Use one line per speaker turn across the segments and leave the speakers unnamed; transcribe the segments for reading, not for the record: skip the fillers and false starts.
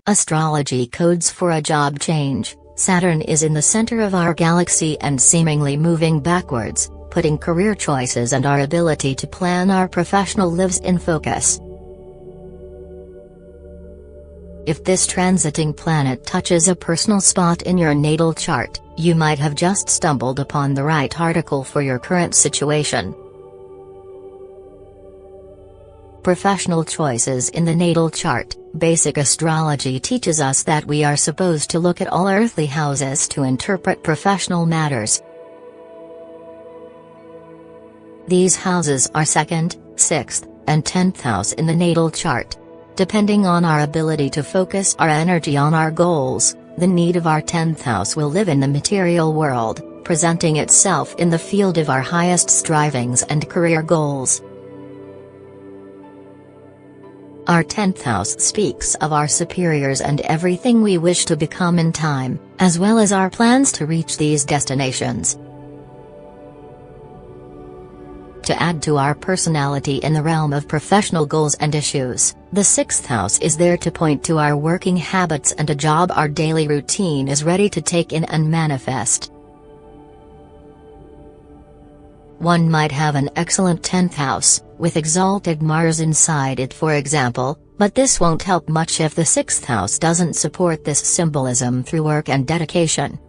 Astrology codes for a job change. Saturn is in the center of our galaxy and seemingly moving backwards, putting career choices and our ability to plan our professional lives in focus. If this transiting planet touches a personal spot in your natal chart, you might have just stumbled upon the right article for your current situation. Professional choices in the natal chart. Basic astrology teaches us that we are supposed to look at all earthly houses to interpret professional matters. These houses are 2nd, 6th, and 10th house in the natal chart. Depending on our ability to focus our energy on our goals, the need of our 10th house will live in the material world, presenting itself in the field of our highest strivings and career goals. Our 10th house speaks of our superiors and everything we wish to become in time, as well as our plans to reach these destinations. To add to our personality in the realm of professional goals and issues, the 6th house is there to point to our working habits and a job our daily routine is ready to take in and manifest. One might have an excellent 10th house, with exalted Mars inside it for example, but this won't help much if the 6th house doesn't support this symbolism through work and dedication.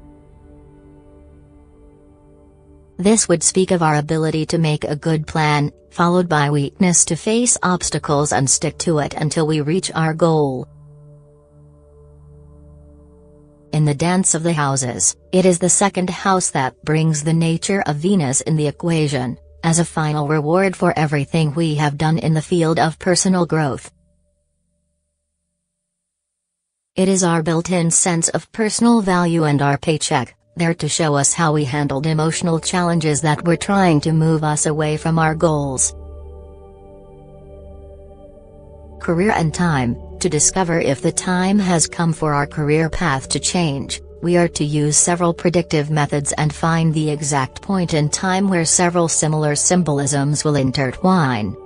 This would speak of our ability to make a good plan, followed by weakness to face obstacles and stick to it until we reach our goal. In the dance of the houses, it is the 2nd house that brings the nature of Venus in the equation, as a final reward for everything we have done in the field of personal growth. It is our built-in sense of personal value and our paycheck, there to show us how we handled emotional challenges that were trying to move us away from our goals. Career and time. To discover if the time has come for our career path to change, we are to use several predictive methods and find the exact point in time where several similar symbolisms will intertwine.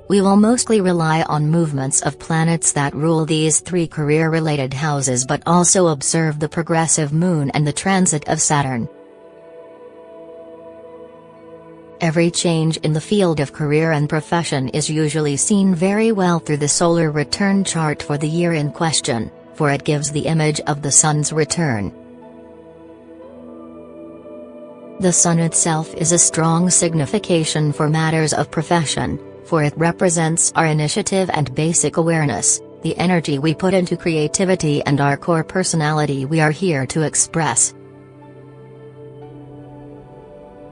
We will mostly rely on movements of planets that rule these 3 career-related houses, but also observe the progressive moon and the transit of Saturn. Every change in the field of career and profession is usually seen very well through the solar return chart for the year in question, for it gives the image of the sun's return. The sun itself is a strong signification for matters of profession, for it represents our initiative and basic awareness, the energy we put into creativity and our core personality we are here to express.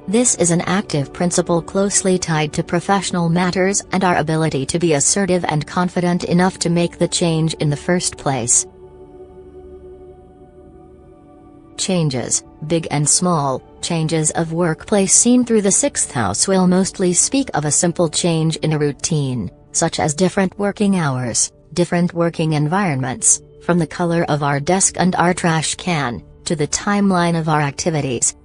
This is an active principle closely tied to professional matters and our ability to be assertive and confident enough to make the change in the first place. Changes, big and small, changes of workplace seen through the 6th house will mostly speak of a simple change in a routine, such as different working hours, different working environments, from the color of our desk and our trash can, to the timeline of our activities.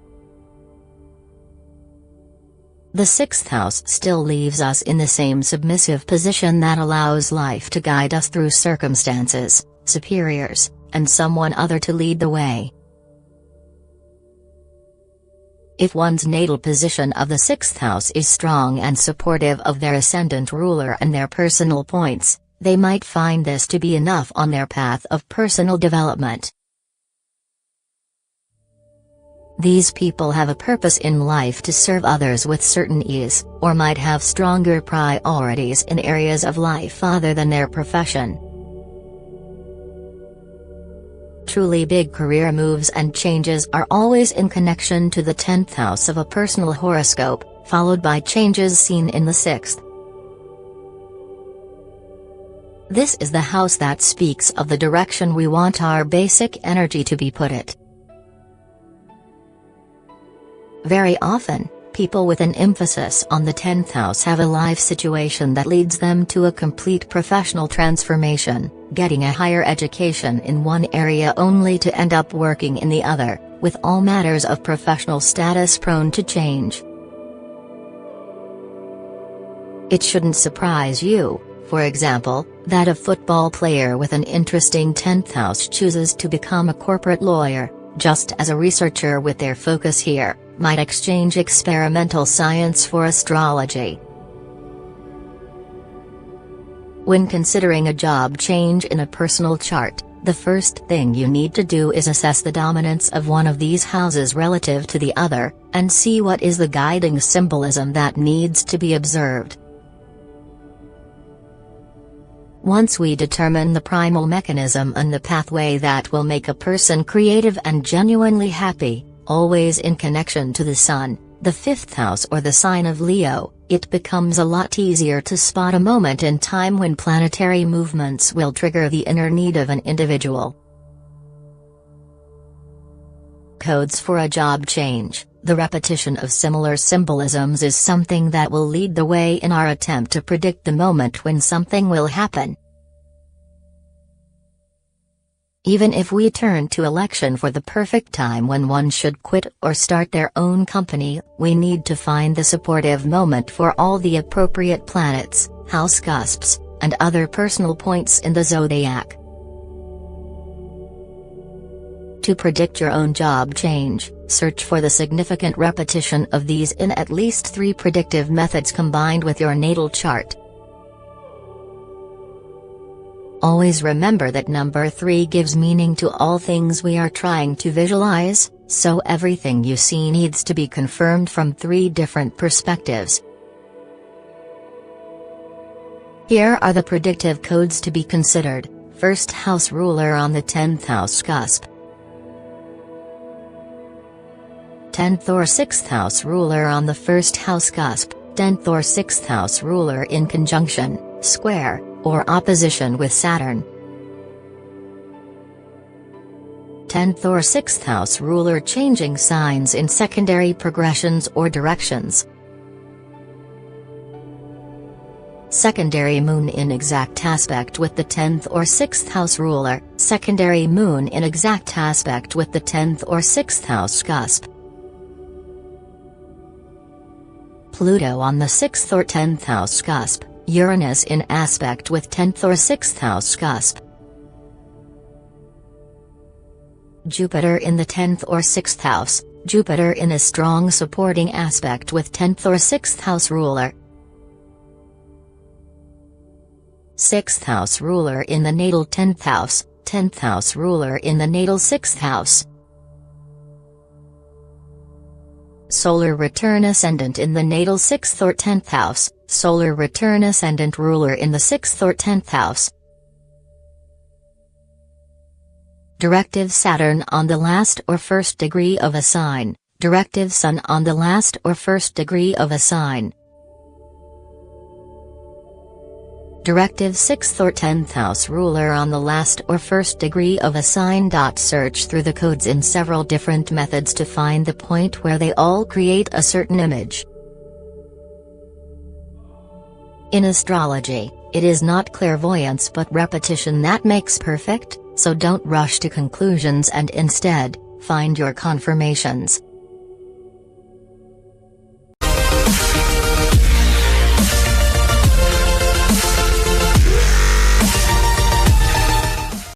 The 6th house still leaves us in the same submissive position that allows life to guide us through circumstances, superiors, and someone other to lead the way. If one's natal position of the 6th house is strong and supportive of their ascendant ruler and their personal points, they might find this to be enough on their path of personal development. These people have a purpose in life to serve others with certain ease, or might have stronger priorities in areas of life other than their profession. Truly big career moves and changes are always in connection to the 10th house of a personal horoscope, followed by changes seen in the 6th. This is the house that speaks of the direction we want our basic energy to be put it. Very often, people with an emphasis on the 10th house have a life situation that leads them to a complete professional transformation, getting a higher education in one area only to end up working in the other, with all matters of professional status prone to change. It shouldn't surprise you, For example, that a football player with an interesting 10th house chooses to become a corporate lawyer, just as a researcher with their focus here might exchange experimental science for astrology. When considering a job change in a personal chart, the first thing you need to do is assess the dominance of one of these houses relative to the other, and see what is the guiding symbolism that needs to be observed. Once we determine the primal mechanism and the pathway that will make a person creative and genuinely happy, always in connection to the Sun, the 5th house or the sign of Leo, it becomes a lot easier to spot a moment in time when planetary movements will trigger the inner need of an individual. Codes for a job change. The repetition of similar symbolisms is something that will lead the way in our attempt to predict the moment when something will happen. Even if we turn to election for the perfect time when one should quit or start their own company, we need to find the supportive moment for all the appropriate planets, house cusps, and other personal points in the zodiac. To predict your own job change, search for the significant repetition of these in at least 3 predictive methods combined with your natal chart. Always remember that number 3 gives meaning to all things we are trying to visualize, so everything you see needs to be confirmed from 3 different perspectives. Here are the predictive codes to be considered. 1st house ruler on the 10th house cusp. 10th or 6th house ruler on the 1st house cusp, 10th or 6th house ruler in conjunction, square, or opposition with Saturn. 10th or 6th house ruler changing signs in secondary progressions or directions. Secondary moon in exact aspect with the 10th or 6th house ruler, secondary moon in exact aspect with the 10th or 6th house cusp. Pluto on the 6th or 10th house cusp, Uranus in aspect with 10th or 6th house cusp. Jupiter in the 10th or 6th house, Jupiter in a strong supporting aspect with 10th or 6th house ruler. 6th house ruler in the natal 10th house, 10th house ruler in the natal 6th house. Solar return ascendant in the natal 6th or 10th house, solar return ascendant ruler in the 6th or 10th house. Directive Saturn on the last or first degree of a sign, directive Sun on the last or first degree of a sign. Directive 6th or 10th house ruler on the last or first degree of a sign. Search through the codes in several different methods to find the point where they all create a certain image. In astrology, it is not clairvoyance but repetition that makes perfect, so don't rush to conclusions and instead, find your confirmations.